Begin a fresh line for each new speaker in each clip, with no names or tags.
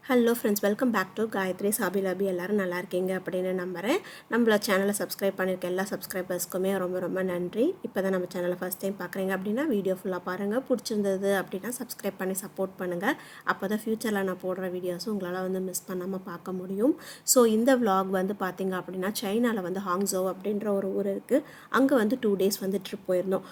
Hello friends, welcome back to Gayathri சாபி லாபி. எல்லோரும் நல்லா இருக்கீங்க அப்படின்னு நம்புகிறேன். நம்மள சேனலை சப்ஸ்கிரைப் பண்ணியிருக்க எல்லா சப்ஸ்கிரைபர்ஸ்க்குமே ரொம்ப ரொம்ப நன்றி. இப்போ தான் நம்ம சேனலை ஃபஸ்ட் டைம் பார்க்குறீங்க அப்படின்னா வீடியோ ஃபுல்லாக பாருங்கள். பிடிச்சிருந்தது அப்படின்னா சப்ஸ்கிரைப் பண்ணி சப்போர்ட் பண்ணுங்கள். அப்போ தான் ஃப்யூச்சரில் நான் போடுற வீடியோஸும் உங்களால் மிஸ் பண்ணாமல் பார்க்க முடியும். ஸோ இந்த vlog பார்த்திங்க அப்படின்னா சைனாவில் ஹாங்ஸோ அப்படின்ற ஒரு ஊர் இருக்குது. அங்கே 2 days ட்ரிப் போயிருந்தோம்.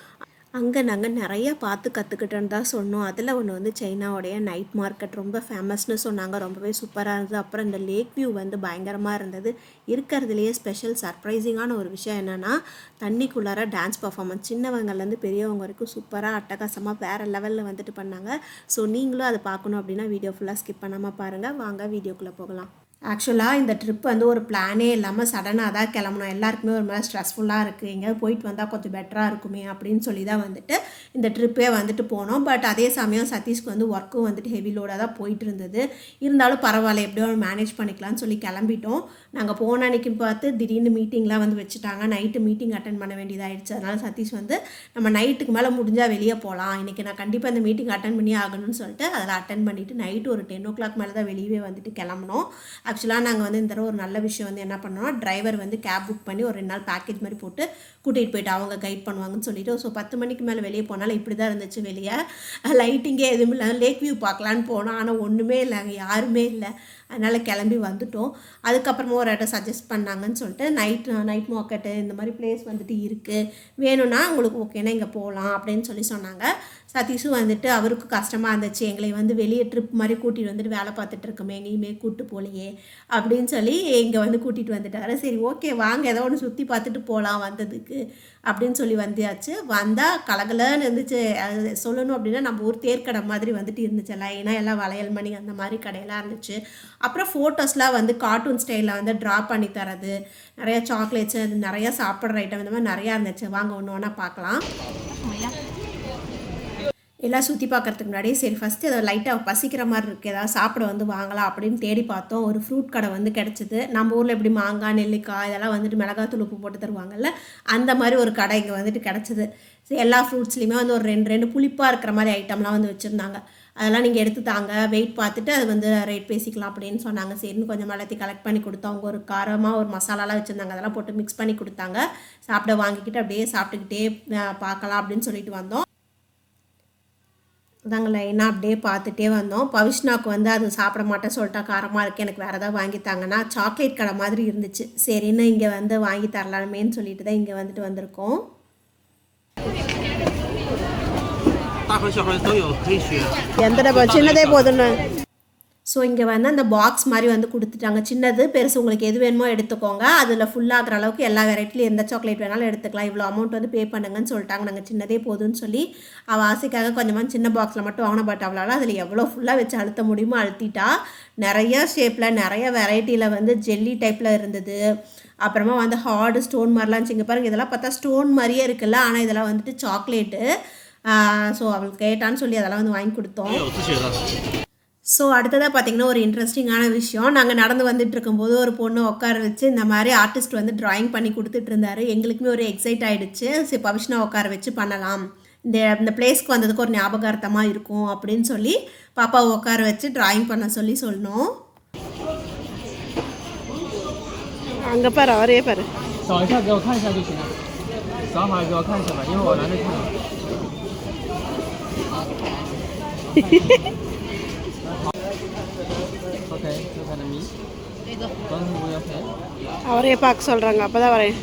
அங்கே நாங்கள் நிறையா பார்த்து கற்றுக்கிட்டோன்னு தான் சொன்னோம். அதில் ஒன்று சைனாவுடைய நைட் மார்க்கெட் ரொம்ப ஃபேமஸ்னு சொன்னாங்க. ரொம்பவே சூப்பராக இருந்தது. அப்புறம் இந்த லேக் வியூ பயங்கரமாக இருந்தது. இருக்கிறதுலையே ஸ்பெஷல் சர்ப்ரைசிங்கான ஒரு விஷயம் என்னென்னா, தண்ணிக்குள்ளார டான்ஸ் பர்ஃபார்மன்ஸ் சின்னவங்கலேருந்து பெரியவங்க வரைக்கும் சூப்பராக அட்டகாசமாக வேறு லெவலில் பண்ணாங்க. ஸோ நீங்களும் அதை பார்க்கணும் அப்படின்னா வீடியோ ஃபுல்லாக ஸ்கிப் பண்ணாமல் பாருங்கள். வாங்க வீடியோக்குள்ளே போகலாம். ஆக்சுவலாக இந்த ட்ரிப் ஒரு பிளானே இல்லாமல் சடனாக தான் கிளம்பணும். எல்லாருக்குமே ஒரு மாதிரி ஸ்ட்ரெஸ்ஃபுல்லாக இருக்குது, எங்கேயாவது போயிட்டு வந்தால் கொஞ்சம் பெட்டராக இருக்குமே அப்படின்னு சொல்லி தான் இந்த ட்ரிப்பே போனோம். பட் அதே சமயம் சதீஷ்க்கு ஒர்க்கும் ஹெவி லோடாக தான் போயிட்டு இருந்தது. இருந்தாலும் பரவாயில்ல, எப்படியோ மேனேஜ் பண்ணிக்கலாம்னு சொல்லி கிளம்பிட்டோம். நாங்கள் போன அன்றைக்கி பார்த்து திடீர்னு மீட்டிங்லாம் வச்சுட்டாங்க. நைட்டு மீட்டிங் அட்டன் பண்ண வேண்டியதாகிடுச்சு. அதனால் சதீஷ் நம்ம நைட்டுக்கு மேலே முடிஞ்சால் வெளியே போகலாம், இன்றைக்கி நான் கண்டிப்பாக இந்த மீட்டிங் அட்டன் பண்ணி ஆகணும்னு சொல்லிட்டு அதில் அட்டன் பண்ணிவிட்டு நைட்டு ஒரு 10 o'clock மேலே தான் வெளியே கிளம்பணும். ஆக்சுவலாக நாங்கள் இந்த தடவை ஒரு நல்ல விஷயம் என்ன பண்ணோம்னா, டிரைவர் கேப் புக் பண்ணி ஒரு 2 நாள் பேக்கேஜ் மாதிரி போட்டு கூட்டிகிட்டு போயிட்டு அவங்க கைட் பண்ணுவாங்கன்னு சொல்லிட்டு. ஸோ 10 மணிக்கு மேலே வெளியே போனாலும் இப்படி தான் இருந்துச்சு. வெளியே லைட்டிங்கே எதுவும் இல்லை. லேக் வியூ பார்க்கலான்னு போனோம், ஆனால் ஒன்றுமே இல்லை, அங்கே யாருமே இல்லை. அதனால் கிளம்பி வந்துட்டோம். அதுக்கப்புறமா ஒரு இடம் சஜஸ்ட் பண்ணாங்கன்னு சொல்லிட்டு நைட் மார்க்கெட்டு இந்த மாதிரி பிளேஸ் இருக்குது, வேணும்னா உங்களுக்கு ஓகேனா இங்கே போகலாம் அப்படின்னு சொன்னாங்க. சதீஷும் அவருக்கு கஷ்டமாக இருந்துச்சு, எங்களை வெளியே ட்ரிப் மாதிரி கூட்டிகிட்டு வேலை பார்த்துட்டு இருக்கோமே, எங்கேயுமே கூப்பிட்டு போகலையே அப்படின்னு சொல்லி இங்கே கூட்டிகிட்டு வந்துட்டாரு. சரி ஓகே வாங்க, ஏதோ ஒன்று சுற்றி பார்த்துட்டு போகலாம் வந்ததுக்கு அப்படின்னு சொல்லி வந்தாச்சு. வந்தால் கலகலன்னு இருந்துச்சு. அது சொல்லணும் அப்படின்னா நம்ம ஊர் தேர்க்கடை மாதிரி இருந்துச்சு. லைனாக எல்லாம் வளையல் மணி அந்த மாதிரி கடையெல்லாம் இருந்துச்சு. அப்புறம் ஃபோட்டோஸ்லாம் கார்ட்டூன் ஸ்டைலில் ட்ரா பண்ணி தரது, நிறையா சாக்லேட்ஸு, நிறையா சாப்பிட்ற ஐட்டம் இந்த மாதிரி நிறையா இருந்துச்சு. வாங்க ஒன்று ஒன்றா பார்க்கலாம். எல்லாம் சுற்றி பார்க்குறதுக்கு முன்னாடி சரி ஃபஸ்ட்டு அதை லைட்டாக பசிக்கிற மாதிரி இருக்குது, ஏதாவது சாப்பிட வாங்கலாம் அப்படின்னு தேடி பார்த்தோம். ஒரு ஃப்ரூட் கடை கிடச்சிது. நம்ம ஊரில் எப்படி மாங்காய், நெல்லிக்காய் இதெல்லாம் மிளகாத்தூள் உப்பு போட்டு தருவாங்கல்ல, அந்த மாதிரி ஒரு கடை இங்கே கிடச்சிது. எல்லா ஃப்ரூட்ஸ்லேயுமே ஒரு 2 புளிப்பாக இருக்கிற மாதிரி ஐட்டம்லாம் வச்சுருந்தாங்க. அதெல்லாம் நீங்கள் எடுத்து தாங்க, வெயிட் பார்த்துட்டு அது ரேட் பேசிக்கலாம் அப்படின்னு சொன்னாங்க. சரின்னு கொஞ்சம் எல்லாத்தையும் கலெக்ட் பண்ணி கொடுத்தோம். அவங்க ஒரு காரமாக ஒரு மசாலாலாம் வச்சுருந்தாங்க, அதெல்லாம் போட்டு மிக்ஸ் பண்ணி கொடுத்தாங்க. சாப்பிட வாங்கிக்கிட்டு அப்படியே சாப்பிட்டுக்கிட்டே பார்க்கலாம் அப்படின்னு சொல்லிட்டு வந்தோம். அதாங்க லைனாக அப்படியே பார்த்துட்டே வந்தோம். பவிஷ்னாவுக்கு அது சாப்பிட மாட்டேன் சொல்லிட்டா, காரமாக இருக்குது, எனக்கு வேறு ஏதாவது வாங்கித்தாங்கன்னா சாக்லேட் கடை மாதிரி இருந்துச்சு. சரின்னு இங்கே வாங்கி தரலாமேன்னு சொல்லிட்டு தான் இங்கே வந்திருக்கோம். எந்த டப்பா சின்னதே போதுன்னு. ஸோ இங்கே அந்த பாக்ஸ் மாதிரி கொடுத்துட்டாங்க. சின்னது பெருசு உங்களுக்கு எது வேணுமோ எடுத்துக்கோங்க, அதில் ஃபுல்லாகிற அளவுக்கு எல்லா வெரைட்டிலும் எந்த சாக்லேட் வேணாலும் எடுத்துக்கலாம், இவ்வளோ அமௌண்ட் பே பண்ணுங்கன்னு சொல்லிட்டாங்க. நாங்கள் சின்னதே போதும்னு சொல்லி அவள் ஆசைக்காக கொஞ்சமாக சின்ன பாக்ஸில் மட்டும் வாங்கின. பட் அவளால் அதில் எவ்வளோ ஃபுல்லாக வச்சு அழுத்த முடியுமோ அழுத்திட்டா. நிறைய ஷேப்பில் நிறைய வெரைட்டியில் ஜெல்லி டைப்பில் இருந்தது. அப்புறமா ஹார்டு ஸ்டோன் மாதிரிலாம் இருந்துச்சு. இங்கே பாருங்கள், இதெல்லாம் பார்த்தா ஸ்டோன் மாதிரியே இருக்குல்ல, ஆனால் இதெல்லாம் சாக்லேட்டு. ஸோ அவளுக்கு கேட்டான்னு சொல்லி அதெல்லாம் வாங்கி கொடுத்தோம். ஸோ அடுத்ததாக பார்த்திங்கன்னா ஒரு இன்ட்ரெஸ்டிங்கான விஷயம், நாங்கள் நடந்து இருக்கும்போது ஒரு பொண்ணு உட்கார வச்சு இந்த மாதிரி ஆர்டிஸ்ட் ட்ராயிங் பண்ணி கொடுத்துட்டு இருந்தார். எங்களுக்குமே ஒரு எக்ஸைட் ஆகிடுச்சு. சரி பவிஷ்னா உட்கார வச்சு பண்ணலாம், இந்த பிளேஸ்க்கு வந்ததுக்கு ஒரு ஞாபகார்த்தமாக இருக்கும் அப்படின்னு சொல்லி பாப்பாவை உட்கார வச்சு ட்ராயிங் பண்ண சொன்னோம். அங்கே பாரு, அவரே பாரு. அவரே பார்க்க சொல்கிறாங்க, அப்போ தான் வரேன்.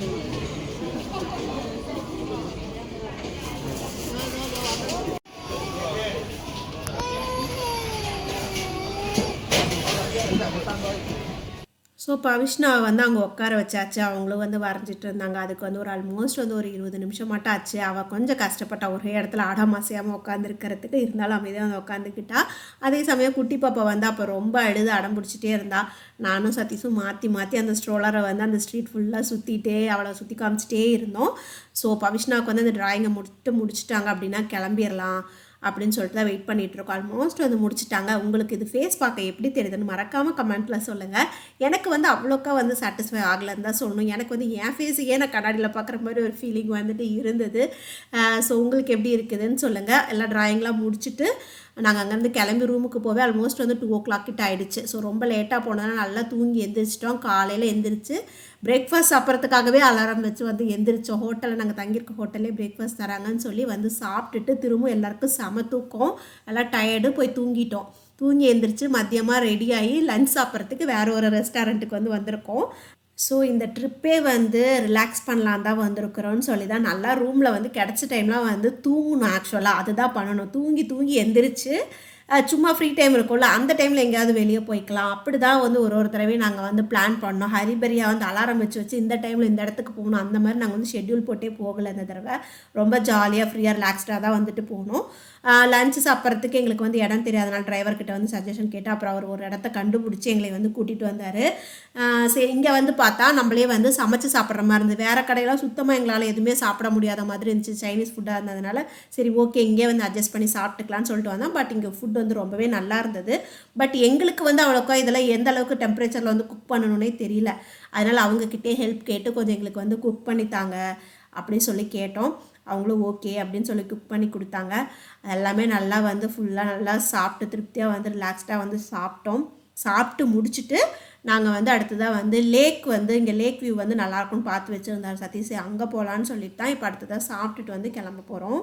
ஸோ பவிஷ்னா அங்கே உட்கார வச்சாச்சு. அவங்களும் வரைஞ்சிட்டு இருந்தாங்க. அதுக்கு ஒரு ஆல்மோஸ்ட் ஒரு 20 நிமிஷம் மட்டும் ஆச்சு. அவள் கொஞ்சம் கஷ்டப்பட்டா ஒரே இடத்துல ஆடாமாசையாமல் உட்காந்துருக்கிறதுக்கு. இருந்தாலும் அமைதியாக உட்காந்துக்கிட்டா. அதே சமயம் குட்டி பாப்பா அப்போ ரொம்ப அழுது அடம் பிடிச்சிட்டே இருந்தா. நானும் சதீஷும் மாற்றி மாற்றி அந்த ஸ்ட்ரோலரை அந்த ஸ்ட்ரீட் ஃபுல்லாக சுற்றிட்டே அவளை சுற்றி காமிச்சிட்டே இருந்தோம். ஸோ பவிஷ்னாவுக்கு அந்த ட்ராயிங்கை முடிச்சிட்டாங்க அப்படின்னா கிளம்பிடலாம் அப்படின்னு சொல்லிட்டு தான் வெயிட் பண்ணிகிட்ருக்கோம். ஆல்மோஸ்ட் முடிச்சிட்டாங்க. உங்களுக்கு இது ஃபேஸ் பார்க்க எப்படி தெரியுதுன்னு மறக்காமல் கமெண்ட்டில் சொல்லுங்கள். எனக்கு அவ்வளோக்கா சாட்டிஸ்ஃபை ஆகலைன்னு தான் சொல்லணும். எனக்கு என் ஃபேஸையே நான் கண்ணாடியில் பார்க்குற மாதிரி ஒரு ஃபீலிங் இருந்தது. ஸோ உங்களுக்கு எப்படி இருக்குதுன்னு சொல்லுங்கள். எல்லாம் ட்ராயிங்லாம் முடிச்சுட்டு நாங்கள் அங்கேருந்து கிளம்பி ரூமுக்கு போவே ஆல்மோஸ்ட் வந்து 2 o'clock கிட்ட ஆகிடுச்சு. ஸோ ரொம்ப லேட்டாக போனதுனால நல்லா தூங்கி எந்திரிச்சிட்டோம். காலையில் எந்திரிச்சு பிரேக்ஃபாஸ்ட் சாப்பிட்றதுக்காகவே அலாரம் வச்சு வந்து எந்திரிச்சோம். ஹோட்டலில் நாங்கள் தங்கியிருக்க ஹோட்டல்லே பிரேக்ஃபாஸ்ட் தராங்கன்னு சொல்லி வந்து சாப்பிட்டுட்டு திரும்ப எல்லாருக்கும் செம தூக்கம், எல்லாம் டயர்டு, போய் தூங்கிட்டோம். தூங்கி எழுந்திரிச்சு மதியமாக ரெடி ஆகி லன்ச் சாப்பிட்றதுக்கு வேறு ஒரு ரெஸ்டாரண்ட்டுக்கு வந்து வந்திருக்கோம். ஸோ இந்த ட்ரிப்பே வந்து ரிலாக்ஸ் பண்ணலாம் தான் வந்திருக்கிறோன்னு சொல்லி தான் நல்லா ரூமில் வந்து கிடச்ச டைம்லாம் வந்து தூங்கணும். ஆக்சுவலாக அதுதான் பண்ணணும். தூங்கி தூங்கி எந்திரிச்சு சும்மா ஃப்ரீ டைம் இருக்கும்ல, அந்த டைமில் எங்கேயாவது வெளியே போய்க்கலாம். அப்படி தான் வந்து ஒரு தடவையும் நாங்கள் வந்து பிளான் பண்ணோம். ஹரிபரியாக வந்து அலாரம் வச்சு இந்த டைமில் இந்த இடத்துக்கு போகணும் அந்த மாதிரி நாங்கள் வந்து ஷெட்யூல் போட்டே போகலை. இந்த தடவை ரொம்ப ஜாலியாக ஃப்ரீயாக ரிலாக்ஸ்டாக தான் வந்துட்டு போகணும். லஞ்சு சாப்பிட்றதுக்கு எங்களுக்கு வந்து இடம் தெரியாதனால டிரைவர்கிட்ட வந்து சஜஷன் கேட்டு அப்புறம் அவர் ஒரு இடத்த கண்டுபிடிச்சி எங்களை வந்து கூட்டிகிட்டு வந்தார். சரி, இங்கே வந்து பார்த்தா நம்மளே வந்து சமைச்சு சாப்பிட்ற மாதிரி இருந்தது. வேறு கடையெல்லாம் சுத்தமாக எங்களால் எதுவுமே சாப்பிட முடியாத மாதிரி இருந்துச்சு. சைனீஸ் ஃபுட்டாக இருந்ததுனால சரி ஓகே இங்கே வந்து அட்ஜஸ்ட் பண்ணி சாப்பிட்டுக்கலான்னு சொல்லிட்டு வந்தோம். பட் இங்கே ஃபுட் வந்து ரொம்பவே நல்லா இருந்தது. பட் எங்களுக்கு வந்து அவ்வளோக்கா இதெல்லாம் எந்த அளவுக்கு டெம்பரேச்சரில் வந்து குக் பண்ணணுன்னே தெரியல. அதனால் அவங்கக்கிட்டே ஹெல்ப் கேட்டு கொஞ்சம் எங்களுக்கு வந்து குக் பண்ணித்தாங்க அப்படின்னு சொல்லி கேட்டோம். அவங்களும் ஓகே அப்படின்னு சொல்லி குக் பண்ணி கொடுத்தாங்க. எல்லாமே நல்லா வந்து ஃபுல்லாக நல்லா சாப்பிட்டு திருப்தியாக வந்து ரிலாக்ஸ்டாக வந்து சாப்பிட்டோம். சாப்பிட்டு முடிச்சுட்டு நாங்கள் வந்து அடுத்ததாக வந்து லேக் வந்து இங்கே லேக் வியூ வந்து நல்லாயிருக்கும்னு பார்த்து வச்சுருந்தார் சதீஷ். அங்கே போகலான்னு சொல்லிட்டு தான் இப்போ அடுத்ததாக சாப்பிட்டுட்டு வந்து கிளம்ப போகிறோம்.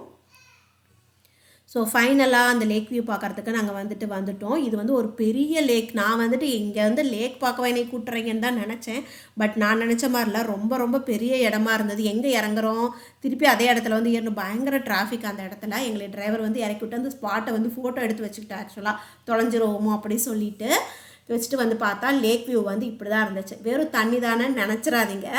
ஸோ ஃபைனலாக அந்த லேக் வியூ பார்க்குறதுக்கு நாங்கள் வந்துட்டோம். இது வந்து ஒரு பெரிய லேக். நான் வந்துட்டு இங்கே வந்து லேக் பார்க்கவே என்னை கூட்டுறீங்கன்னு தான் நினச்சேன். பட் நான் நினச்ச மாதிரில ரொம்ப ரொம்ப பெரிய இடமா இருந்தது. எங்கே இறங்குறோம் திருப்பி அதே இடத்துல வந்து ஏறணும். பயங்கர டிராஃபிக் அந்த இடத்துல. எங்களை டிரைவர் வந்து இறக்கி விட்டு அந்த ஸ்பாட்டை வந்து ஃபோட்டோ எடுத்து வச்சுக்கிட்டேன். ஆக்சுவலாக தொலைஞ்சிருவோமோ அப்படி சொல்லிட்டு வச்சுட்டு வந்து பார்த்தா லேக் வியூ வந்து இப்படி தான் இருந்துச்சு. வெறும் தண்ணி தானே நினச்சிடாதீங்க.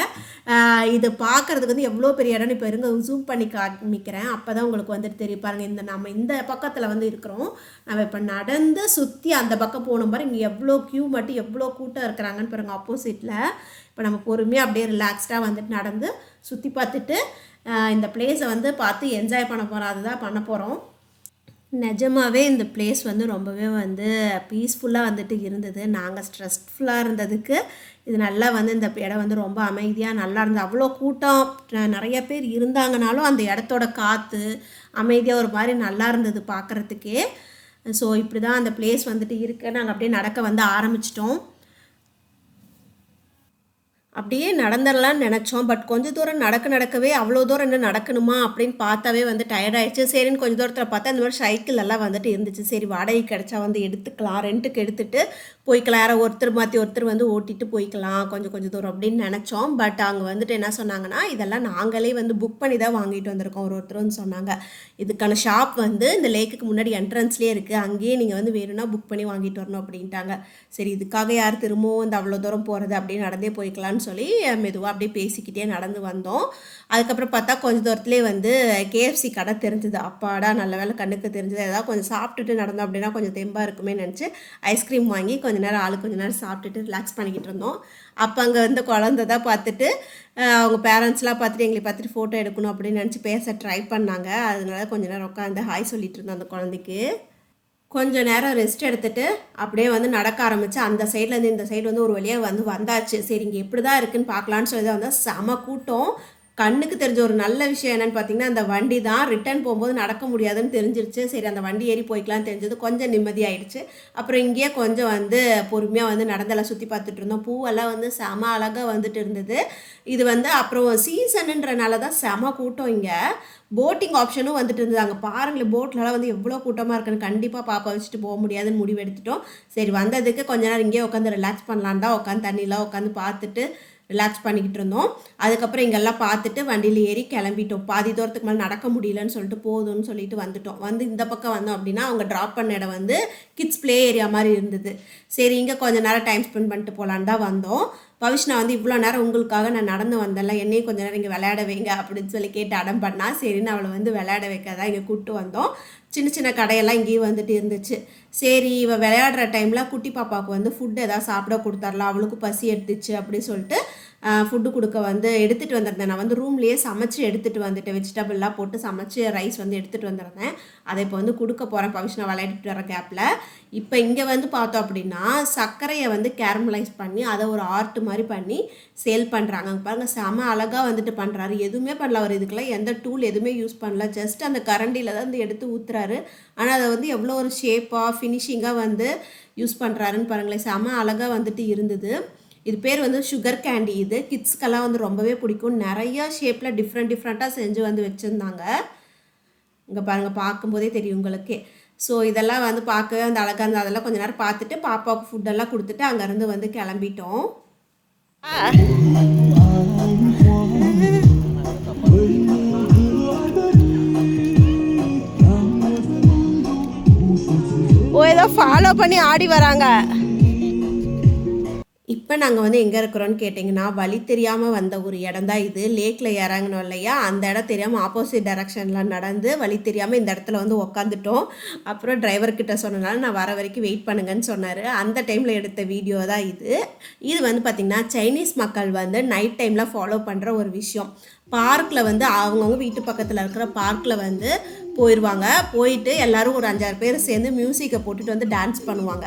இது பார்க்குறதுக்கு வந்து எவ்வளோ பெரிய இடம்னு இப்போ இருங்க ஜூம் பண்ணி காமிக்கிறேன். அப்போ தான் உங்களுக்கு வந்துட்டு தெரியும். பாருங்கள், நம்ம இந்த பக்கத்தில் வந்து இருக்கிறோம். நம்ம இப்போ நடந்து சுற்றி அந்த பக்கம் போகணும் பாருங்க. இங்கே எவ்வளோ க்யூ மட்டும் எவ்வளோ கூட்டம் இருக்கிறாங்கன்னு பாருங்கள் ஆப்போசிட்டில். இப்போ நம்ம பொறுமையாக அப்படியே ரிலாக்ஸ்டாக வந்துட்டு நடந்து சுற்றி பார்த்துட்டு இந்த பிளேஸை வந்து பார்த்து என்ஜாய் பண்ண போகிறோம். அதுதான் பண்ண போகிறோம். நிஜமாகவே இந்த பிளேஸ் வந்து ரொம்பவே வந்து பீஸ்ஃபுல்லாக வந்துட்டு இருந்தது. நாங்கள் ஸ்ட்ரெஸ்ஃபுல்லாக இருந்ததுக்கு இது நல்லா வந்து இந்த இடம் வந்து ரொம்ப அமைதியாக நல்லா இருந்தது. அவ்வளோ கூட்டம் நிறைய பேர் இருந்தாங்கனாலும் அந்த இடத்தோட காற்று அமைதியாக ஒரு மாதிரி நல்லா இருந்தது பார்க்குறதுக்கே. ஸோ இப்படி தான் அந்த பிளேஸ் வந்துட்டு இருக்குது. நாங்கள் அப்படியே நடக்க வந்து ஆரம்பிச்சிட்டோம். அப்படியே நடந்துடலான்னு நினச்சோம். பட் கொஞ்சம் தூரம் நடக்கவே அவ்வளோ தூரம் என்ன நடக்கணுமா அப்படின்னு பார்த்தாவே வந்து டயர்டாயிடுச்சு. சரின்னு கொஞ்சம் தூரத்தில் பார்த்தா இந்த மாதிரி சைக்கிள் எல்லாம் வந்துட்டு இருந்துச்சு. சரி வாடகை கிடச்சா வந்து எடுத்துக்கலாம், ரெண்ட்டுக்கு எடுத்துகிட்டு போய்க்கலாம். யாரோ ஒருத்தர் மாற்றி ஒருத்தர் வந்து ஓட்டிகிட்டு போய்க்கலாம் கொஞ்சம் தூரம் அப்படின்னு நினச்சோம். பட் அங்கே வந்துட்டு என்ன சொன்னாங்கன்னா இதெல்லாம் நாங்களே வந்து புக் பண்ணி தான் வாங்கிட்டு வந்திருக்கோம் ஒருத்தர்னு சொன்னாங்க. இதுக்கான ஷாப் வந்து இந்த லேக்குக்கு முன்னாடி என்ட்ரன்ஸ்லேயே இருக்குது. அங்கேயே நீங்கள் வந்து வேணும்னா புக் பண்ணி வாங்கிட்டு வரணும் அப்படின்ட்டாங்க. சரி இதுக்காக யார் திரும்பவும் இந்த அவ்வளோ தூரம் போகிறது அப்படின்னு நடந்தே போய்க்கலான்னு சொல்லி மெதுவாக அப்படியே பேசிக்கிட்டே நடந்து வந்தோம். அதுக்கப்புறம் பார்த்தா கொஞ்சம் தூரத்துலேயே வந்து கேஎஃப்சி கடை தெரிஞ்சுது. அப்பாடா நல்ல வேலை கண்ணுக்கு தெரிஞ்சது. ஏதாவது கொஞ்சம் சாப்பிட்டுட்டு நடந்தோம் அப்படின்னா கொஞ்சம் தெம்பாக இருக்குமே நினச்சி ஐஸ்கிரீம் வாங்கி கொஞ்சம் நேரம் சாப்பிட்டுட்டு ரிலாக்ஸ் பண்ணிக்கிட்டு இருந்தோம். அப்போ அங்கே வந்து குழந்தை தான் பார்த்துட்டு அவங்க பேரண்ட்ஸ்லாம் பார்த்துட்டு எங்களை பார்த்துட்டு ஃபோட்டோ எடுக்கணும் அப்படின்னு நினச்சி பேச ட்ரை பண்ணாங்க. அதனால கொஞ்சம் நேரம் உட்காந்து ஹாய் சொல்லிட்டு இருந்தோம் அந்த குழந்தைக்கு. கொஞ்சம் நேரம் ரெஸ்ட் எடுத்துகிட்டு அப்படியே வந்து நடக்க ஆரம்பித்து அந்த சைட்லேருந்து இந்த சைடு வந்து ஒரு வழியாக வந்து வந்தாச்சு. சரி இங்கே எப்படி தான் இருக்குதுன்னு பார்க்கலான்னு சொல்லி தான் வந்தால் செம கூட்டம். கண்ணுக்கு தெரிஞ்ச ஒரு நல்ல விஷயம் என்னென்னு பார்த்தீங்கன்னா அந்த வண்டி தான் ரிட்டர்ன் போகும்போது நடக்க முடியாதுன்னு தெரிஞ்சிருச்சு. சரி அந்த வண்டி ஏறி போய்க்கலான்னு தெரிஞ்சது கொஞ்சம் நிம்மதியாகிடுச்சு. அப்புறம் இங்கேயே கொஞ்சம் வந்து பொறுமையாக வந்து நடந்தெல்லாம் சுற்றி பார்த்துட்டு இருந்தோம். பூவெல்லாம் வந்து செம அழகாக வந்துட்டு இருந்தது. இது வந்து அப்புறம் சீசனுன்றனால தான் செம கூட்டம். இங்கே போட்டிங் ஆப்ஷனும் வந்துட்டு இருந்தது. அங்கே பாருங்களேன் போட்லலாம் வந்து எவ்வளோ கூட்டமாக இருக்குன்னு. கண்டிப்பாக பாப்பா வச்சுட்டு போக முடியாதுன்னு முடிவு எடுத்துட்டோம். சரி வந்ததுக்கு கொஞ்ச நேரம் இங்கேயே உட்காந்து ரிலாக்ஸ் பண்ணலான்னு தான் உட்காந்து தண்ணியெலாம் உட்காந்து பார்த்துட்டு ரிலாக்ஸ் பண்ணிக்கிட்டு இருந்தோம். அதுக்கப்புறம் இங்கெல்லாம் பார்த்துட்டு வண்டியில் ஏறி கிளம்பிட்டோம். பாதி தூரத்துக்கு மேலே நடக்க முடியலன்னு சொல்லிட்டு போதும்னு சொல்லிட்டு வந்துட்டோம். வந்து இந்த பக்கம் வந்தோம் அப்படின்னா அவங்க ட்ராப் பண்ண இடம் வந்து கிட்ஸ் ப்ளே ஏரியா மாதிரி இருந்தது. சரி இங்கே கொஞ்சம் நேரம் டைம் ஸ்பெண்ட் பண்ணிட்டு போகலான்னு தான் வந்தோம். பவிஷ்ணா வந்து இவ்வளோ நேரம் உங்களுக்காக நான் நடந்து வந்தேன்ல, என்னையும் கொஞ்சம் நேரம் இங்கே விளையாட வைங்க அப்படின்னு சொல்லி கேட்டு அடம் பண்ணா. சரின்னு அவளை வந்து விளையாட வைக்க தான் இங்கே கூப்பிட்டு வந்தோம். சின்ன கடையெல்லாம் இங்கேயும் வந்துட்டு இருந்துச்சு. சரி இவள் விளையாடுற டைமில் குட்டி பாப்பாவுக்கு வந்து ஃபுட்டு எதாவது சாப்பிட கொடுத்துர்லாம், அவளுக்கு பசி எடுத்துச்சு அப்படின்னு சொல்லிட்டு ஃபுட்டு கொடுக்க வந்து எடுத்துகிட்டு வந்திருந்தேன். நான் வந்து ரூம்லேயே சமைச்சு எடுத்துகிட்டு வந்துட்டேன். வெஜிடபிள்லாம் போட்டு சமைச்சு ரைஸ் வந்து எடுத்துகிட்டு வந்திருந்தேன். அதை இப்போ வந்து கொடுக்க போகிறேன் பவிஷ்ணா விளையாடிட்டு வர கேப்பில். இப்போ இங்கே வந்து பார்த்தோம் அப்படின்னா சர்க்கரையை வந்து கேரமலைஸ் பண்ணி அதை ஒரு ஆர்ட் மாதிரி பண்ணி சேல் பண்ணுறாங்க. அங்கே பாருங்கள் செம அழகாக வந்துட்டு பண்ணுறாரு. எதுவுமே பண்ணல அவர். இதுக்கெல்லாம் எந்த டூல் எதுவுமே யூஸ் பண்ணல. ஜஸ்ட் அந்த கரண்டியில் தான் வந்து எடுத்து ஊற்றுறாரு. கொடுத்துட்டாரு. ஆனால் அதை வந்து எவ்வளோ ஒரு ஷேப்பாக ஃபினிஷிங்காக வந்து யூஸ் பண்ணுறாருன்னு பாருங்களேன். செம அழகாக வந்துட்டு இருந்தது. இது பேர் வந்து சுகர் கேண்டி. இது கிட்ஸ்க்கெல்லாம் வந்து ரொம்பவே பிடிக்கும். நிறையா ஷேப்பில் டிஃப்ரெண்ட்டாக செஞ்சு வந்து வச்சுருந்தாங்க. இங்கே பாருங்கள், பார்க்கும்போதே தெரியும் உங்களுக்கே. ஸோ இதெல்லாம் வந்து பார்க்கவே வந்து அழகாக இருந்தது. அதெல்லாம் கொஞ்சம் நேரம் பார்த்துட்டு பாப்பாவுக்கு ஃபுட்டெல்லாம் கொடுத்துட்டு அங்கேருந்து வந்து கிளம்பிட்டோம். ஏதோ ஃபாலோ பண்ணி ஆடி வராங்க. இப்போ நாங்கள் வந்து எங்கே இருக்கிறோன்னு கேட்டிங்கன்னா, வழி தெரியாமல் வந்த ஒரு இடம் தான் இது. லேக்கில் இறங்கணும் இல்லையா, அந்த இடம் தெரியாமல் ஆப்போசிட் டைரக்ஷனில் நடந்து வழி தெரியாமல் இந்த இடத்துல வந்து உக்காந்துட்டோம். அப்புறம் டிரைவர்கிட்ட சொன்னனால நான் வர வரைக்கும் வெயிட் பண்ணுங்கன்னு சொன்னார். அந்த டைமில் எடுத்த வீடியோ தான் இது. இது வந்து பார்த்திங்கன்னா சைனீஸ் மக்கள் வந்து நைட் டைமில் ஃபாலோ பண்ணுற ஒரு விஷயம். பார்க்கில் வந்து அவங்கவுங்க வீட்டு பக்கத்தில் இருக்கிற பார்க்கில் வந்து போயிடுவாங்க. போயிட்டு எல்லோரும் ஒரு 5-6 பேர் சேர்ந்து மியூசிக்கை போட்டுட்டு வந்து டான்ஸ் பண்ணுவாங்க.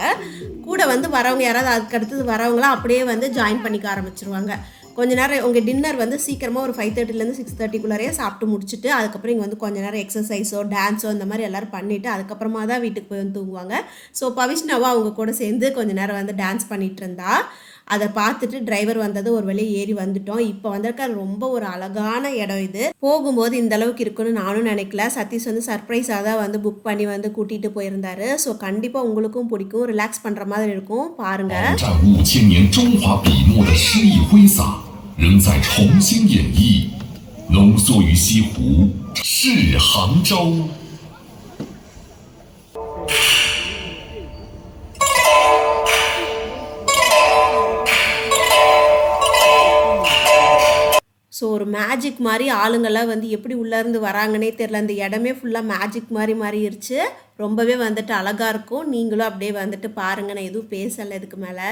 கூட வந்து வரவங்க யாராவது அதுக்கு அடுத்தது வரவங்களாம் அப்படியே வந்து ஜாயின் பண்ணிக்க ஆரம்பிச்சிருவாங்க. கொஞ்ச நேரம் உங்கள் டின்னர் வந்து சீக்கிரமாக ஒரு 5:30 6:30 சாப்பிட்டு முடிச்சுட்டு அதுக்கப்புறம் இங்கே வந்து கொஞ்சம் நேரம் எக்ஸசைஸோ டான்ஸோ இந்த மாதிரி எல்லோரும் பண்ணிவிட்டு அதுக்கப்புறமா தான் வீட்டுக்கு போய் வந்து தூங்குவாங்க. ஸோ பவிஷ்ணாவா அவங்க கூட சேர்ந்து கொஞ்சம் நேரம் வந்து டான்ஸ் பண்ணிகிட்டு இருந்தா. அதை பார்த்துட்டு டிரைவர் வந்தது ஒரு வழியை ஏறி வந்துட்டோம். இப்போ வந்திருக்க ரொம்ப ஒரு அழகான இடம் இது. போகும்போது இந்த அளவுக்கு இருக்குன்னு நானும் நினைக்கல. சதீஷ் வந்து சர்ப்ரைஸாக தான் வந்து புக் பண்ணி வந்து கூட்டிகிட்டு போயிருந்தாரு. ஸோ கண்டிப்பாக உங்களுக்கும் பிடிக்கும், ரிலாக்ஸ் பண்ணுற மாதிரி இருக்கும். பாருங்க. ஸோ ஒரு மேஜிக் மாதிரி ஆளுங்கள்லாம் வந்து எப்படி உள்ளேருந்து வராங்கன்னே தெரில. அந்த இடமே ஃபுல்லாக மேஜிக் மாதிரி மாறிடுச்சு. ரொம்பவே வந்துட்டு அழகாக இருக்கும். நீங்களும் அப்படியே வந்துட்டு பாருங்கள். நான் எதுவும் பேசலை இதுக்கு மேலே.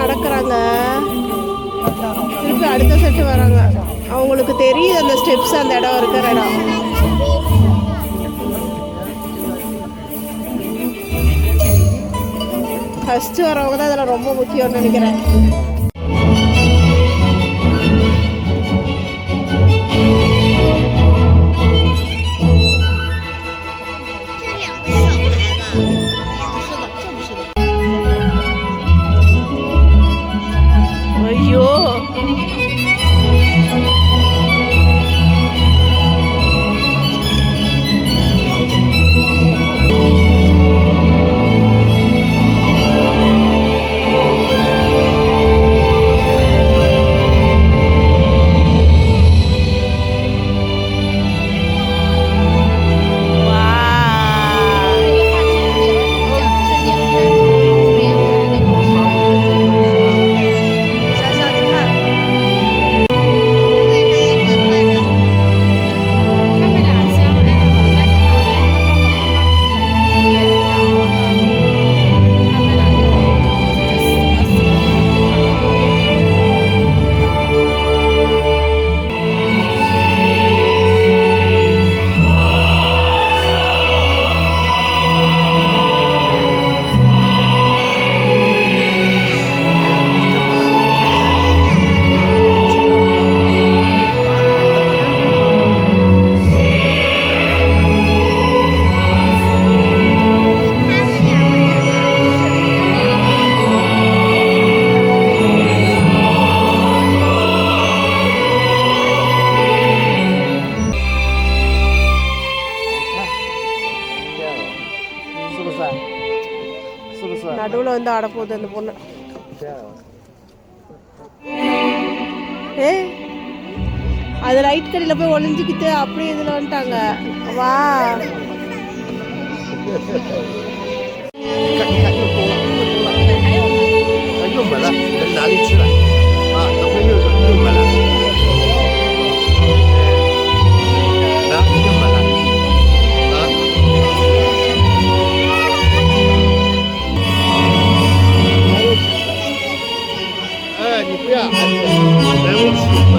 நடக்கிறாங்க, திருப்பி அடுத்த செட்டு வராங்க. அவங்களுக்கு தெரியுது அந்த ஸ்டெப்ஸ், அந்த இடம் இருக்கிற இடம். ஃபர்ஸ்ட் வரவங்க தான் அதில் ரொம்ப முக்கியம்னு நினைக்கிறேன். நடுவில் வந்து ஆட போகுது அந்த பொண்ணு. அது ரைட் கடையில் போய் ஒளிஞ்சிக்கிட்டு அப்படியே இதில் வந்துட்டாங்க. வா
你看又多了，又没了，人哪里去了？啊，等会又没了，啊，又没了，啊。哎，你不要，人无耻嘛。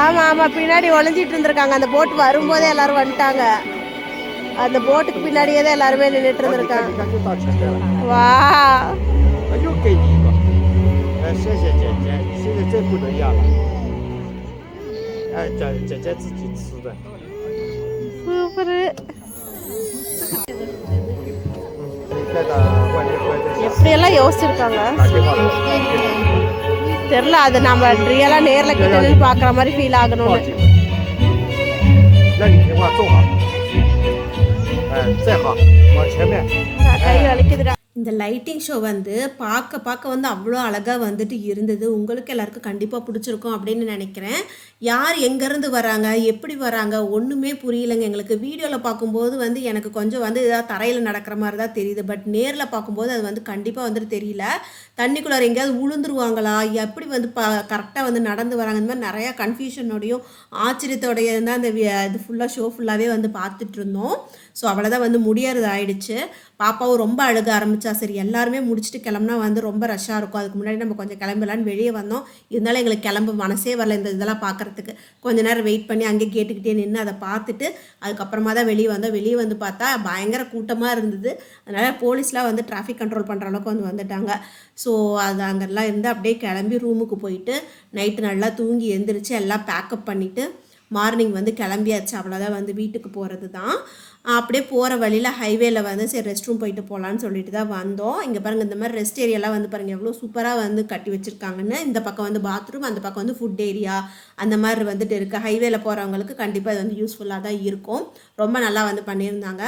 ஆமாம் பின்னாடி ஒளிஞ்சிட்டு இருந்திருக்காங்க. அந்த போட் வரும்போதே எல்லாரும் வந்துட்டாங்க. அந்த போட்டுக்கு பின்னாடியே தான் எல்லாருமே நின்றுட்டு இருந்திருக்காங்க. வா சூப்பர். எப்படியெல்லாம் யோசிச்சிருக்காங்க தெரியல. அது நம்ம ரியலா நேர்ல கிட்ட பாக்குற மாதிரி ஃபீல் ஆகணும். கை வலிக்குதுடா. இந்த லைட்டிங் ஷோ வந்து பார்க்க வந்து அவ்வளோ அழகாக வந்துட்டு இருந்தது. உங்களுக்கு எல்லாருக்கும் கண்டிப்பாக பிடிச்சிருக்கும் அப்படின்னு நினைக்கிறேன். யார் எங்கேருந்து வராங்க, எப்படி வராங்க ஒன்றுமே புரியலைங்க எங்களுக்கு. வீடியோவில் பார்க்கும்போது வந்து எனக்கு கொஞ்சம் வந்து இதாக தரையில் நடக்கிற மாதிரி தான் தெரியுது. பட் நேரில் பார்க்கும்போது அது வந்து கண்டிப்பாக வந்துட்டு தெரியல. தண்ணிக்குள்ளார எங்கேயாவது உளுந்துருவாங்களா, எப்படி வந்து கரெக்டாக வந்து நடந்து வராங்க, இந்த மாதிரி நிறையா கன்ஃபியூஷனோடையும் ஆச்சரியத்தோடைய தான் அந்த இது ஃபுல்லாக ஷோ ஃபுல்லாகவே வந்து பார்த்துட்டு இருந்தோம். ஸோ அவ்வளோதான் வந்து முடியறது ஆயிடுச்சு. பாப்பாவும் ரொம்ப அழுக ஆரம்பித்தா. சரி எல்லாருமே முடிச்சுட்டு கிளம்புனா வந்து ரொம்ப ரஷ்ஷாக இருக்கும், அதுக்கு முன்னாடி நம்ம கொஞ்சம் கிளம்பலான்னு வெளியே வந்தோம். இருந்தாலும் எங்களுக்கு கிளம்ப மனசே வரல இந்த இதெல்லாம் பார்க்குறதுக்கு. கொஞ்சம் நேரம் வெயிட் பண்ணி அங்கே கேட்டுக்கிட்டே நின்று அதை பார்த்துட்டு அதுக்கப்புறமா தான் வெளியே வந்தோம். வெளியே வந்து பார்த்தா பயங்கர கூட்டமாக இருந்தது. அதனால் போலீஸ்லாம் வந்து டிராஃபிக் கண்ட்ரோல் பண்ணுற அளவுக்கு வந்து வந்துட்டாங்க. ஸோ அது அங்கெல்லாம் இருந்து அப்படியே கிளம்பி ரூமுக்கு போயிட்டு நைட்டு நல்லா தூங்கி எழுந்திரிச்சு எல்லாம் பேக்கப் பண்ணிவிட்டு மார்னிங் வந்து கிளம்பியாச்சு. அவ்வளோதான் வந்து வீட்டுக்கு போகிறது தான். அப்படியே போகிற வழியில் ஹைவேல வந்து சரி ரெஸ்ட் ரூம் போயிட்டு போகலான்னு சொல்லிட்டு தான் வந்தோம். இங்கே பாருங்கள் இந்த மாதிரி ரெஸ்ட் ஏரியாலாம் வந்து பாருங்கள் எவ்வளோ சூப்பராக வந்து கட்டி வச்சுருக்காங்கன்னு. இந்த பக்கம் வந்து பாத்ரூம், அந்த பக்கம் வந்து ஃபுட் ஏரியா அந்த மாதிரி வந்துட்டு இருக்குது. ஹைவேல போகிறவங்களுக்கு கண்டிப்பாக இது வந்து யூஸ்ஃபுல்லாக தான் இருக்கும். ரொம்ப நல்லா வந்து பண்ணியிருந்தாங்க.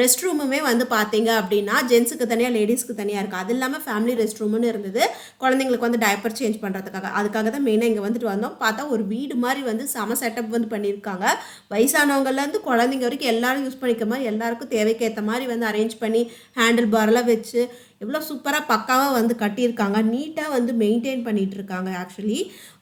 ரெஸ்ட் ரூமுமே வந்து பார்த்தீங்க அப்படின்னா ஜென்ஸுக்கு தனியாக லேடிஸ்க்கு தனியாக இருக்குது. அது இல்லாமல் ஃபேமிலி ரெஸ்ட் ரூம்னு இருந்தது. குழந்தைங்களுக்கு வந்து டைப்பர் சேஞ்ச் பண்ணுறதுக்காக. அதுக்காக தான் மெயினாக இங்கே வந்துட்டு வந்தோம். பார்த்தா ஒரு வீடு மாதிரி வந்து செம செட்டப் வந்து பண்ணியிருக்காங்க. வயசானவங்கலேருந்து குழந்தைங்க வரைக்கும் எல்லாரும் யூஸ் பண்ணிக்க மாதிரி எல்லாருக்கும் தேவைக்கேற்ற மாதிரி வந்து அரேஞ்ச் பண்ணி ஹேண்டில் பார்லாம் வச்சு எவ்வளோ சூப்பராக பக்காவாக வந்து கட்டியிருக்காங்க. நீட்டாக வந்து மெயின்டைன் பண்ணிகிட்டு இருக்காங்க. ஆக்சுவலி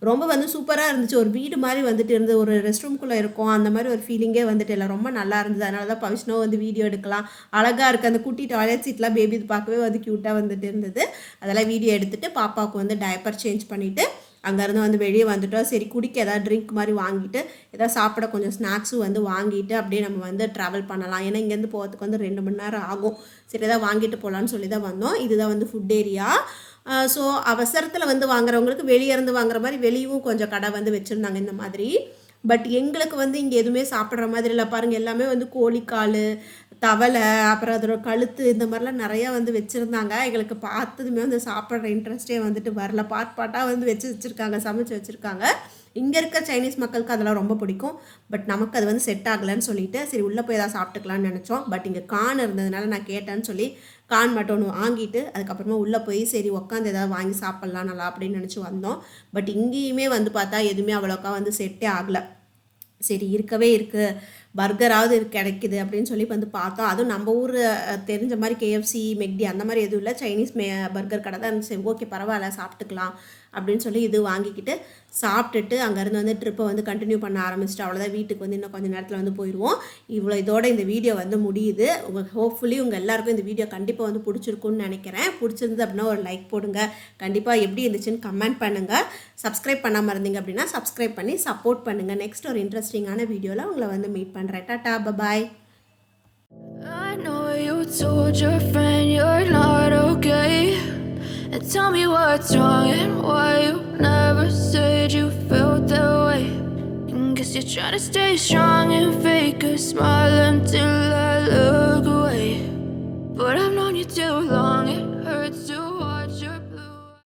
ரொம்ப வந்து சூப்பராக இருந்துச்சு. ஒரு வீடு மாதிரி வந்துட்டு இருந்தது. ஒரு ரெஸ்ட் ரூம்குள்ளே இருக்கும் அந்த மாதிரி ஒரு ஃபீலிங்கே வந்துட்டு இல்லை, ரொம்ப நல்லா இருந்தது. அதனால தான் பவிஷ்ணோ வந்து வீடியோ எடுக்கலாம், அழகாக இருக்குது. அந்த குட்டி டாய்லெட் சீட்லாம் பேபி பார்க்கவே வந்து க்யூட்டாக வந்துட்டு இருந்தது. அதெல்லாம் வீடியோ எடுத்துகிட்டு பாப்பாவுக்கு வந்து டைப்பர் சேஞ்ச் பண்ணிவிட்டு அங்கேருந்து வந்து வெளியே வந்துட்டோம். சரி குடிக்க ஏதாவது ட்ரிங்க் மாதிரி வாங்கிட்டு ஏதாவது சாப்பிட கொஞ்சம் ஸ்நாக்ஸும் வந்து வாங்கிட்டு அப்படியே நம்ம வந்து ட்ராவல் பண்ணலாம். ஏன்னா இங்கேருந்து போகிறதுக்கு வந்து 2 மணி நேரம் ஆகும். சரி ஏதாவது வாங்கிட்டு போகலான்னு சொல்லி தான் வந்தோம். இதுதான் வந்து ஃபுட் ஏரியா. ஸோ அவசரத்தில் வந்து வாங்குறவங்களுக்கு வெளியே இருந்து வாங்குற மாதிரி வெளியும் கொஞ்சம் கடை வந்து வச்சுருந்தாங்க இந்த மாதிரி. பட் எங்களுக்கு வந்து இங்கே எதுவுமே சாப்பிட்ற மாதிரி இல்லை. பாருங்கள் எல்லாமே வந்து கோழிக்கால், தவளை, அப்புறம் அதோட கழுத்து இந்த மாதிரிலாம் நிறையா வந்து வச்சுருந்தாங்க. எங்களுக்கு பார்த்ததுமே வந்து சாப்பிட்ற இன்ட்ரெஸ்ட்டே வந்துட்டு வரல. பாட்டாக வந்து வச்சுருக்காங்க, சமைச்சு வச்சுருக்காங்க. இங்கே இருக்க சைனீஸ் மக்களுக்கு அதெல்லாம் ரொம்ப பிடிக்கும். பட் நமக்கு அது வந்து செட் ஆகலைன்னு சொல்லிட்டு சரி உள்ளே போய் ஏதாவது சாப்பிட்டுக்கலான்னு நினச்சோம். பட் இங்கே கான் இருந்ததுனால நான் கேட்டேன்னு சொல்லி கான் மட்டும் ஒன்று வாங்கிட்டு அதுக்கப்புறமா உள்ளே போய் சரி உட்காந்து ஏதாவது வாங்கி சாப்பிட்லாம் நல்லா அப்படின்னு நினச்சி வந்தோம். பட் இங்கேயுமே வந்து பார்த்தா எதுவுமே அவ்வளோக்கா வந்து செட்டே ஆகலை. சரி இருக்கவே இருக்குது, பர்கராவது கிடைக்குது அப்படின்னு சொல்லி வந்து பார்த்தோம். அதுவும் நம்ம ஊர் தெரிஞ்ச மாதிரி கேஎஃப்சி, மெக்டி அந்த மாதிரி எதுவும் இல்லை, சைனீஸ் பர்கர் கடை தான் இருந்துச்சு. ஓகே பரவாயில்ல சாப்பிட்டுக்கலாம் அப்படின்னு சொல்லி இது வாங்கிக்கிட்டு சாப்பிட்டுட்டு அங்கேருந்து வந்து ட்ரிப்பை வந்து கண்டினியூ பண்ண ஆரம்பிச்சிட்டு அவ்வளோதான். வீட்டுக்கு வந்து இன்னும் கொஞ்சம் நேரத்தில் வந்து போயிடுவோம். இதோட இந்த வீடியோ வந்து முடியுது. ஹோப்ஃபுல்லி உங்கள் எல்லாருக்கும் இந்த வீடியோ கண்டிப்பாக வந்து பிடிச்சிருக்குன்னு நினைக்கிறேன். பிடிச்சிருந்தது அப்படின்னா ஒரு லைக் போடுங்க. கண்டிப்பாக எப்படி இருந்துச்சுன்னு கமெண்ட் பண்ணுங்கள். சப்ஸ்கிரைப் பண்ணாமல் இருந்தீங்க அப்படின்னா சப்ஸ்கிரைப் பண்ணி சப்போர்ட் பண்ணுங்கள். நெக்ஸ்ட் ஒரு இன்ட்ரெஸ்டிங்கான வீடியோவில் உங்களை வந்து மீட் பண்ணுறேன். டாடா பாய். I know you told your friend you're not okay, and tell me what's wrong and why you never said you felt that way. Guess you're trying to stay strong and fake a smile until I look away, but I've known you too long.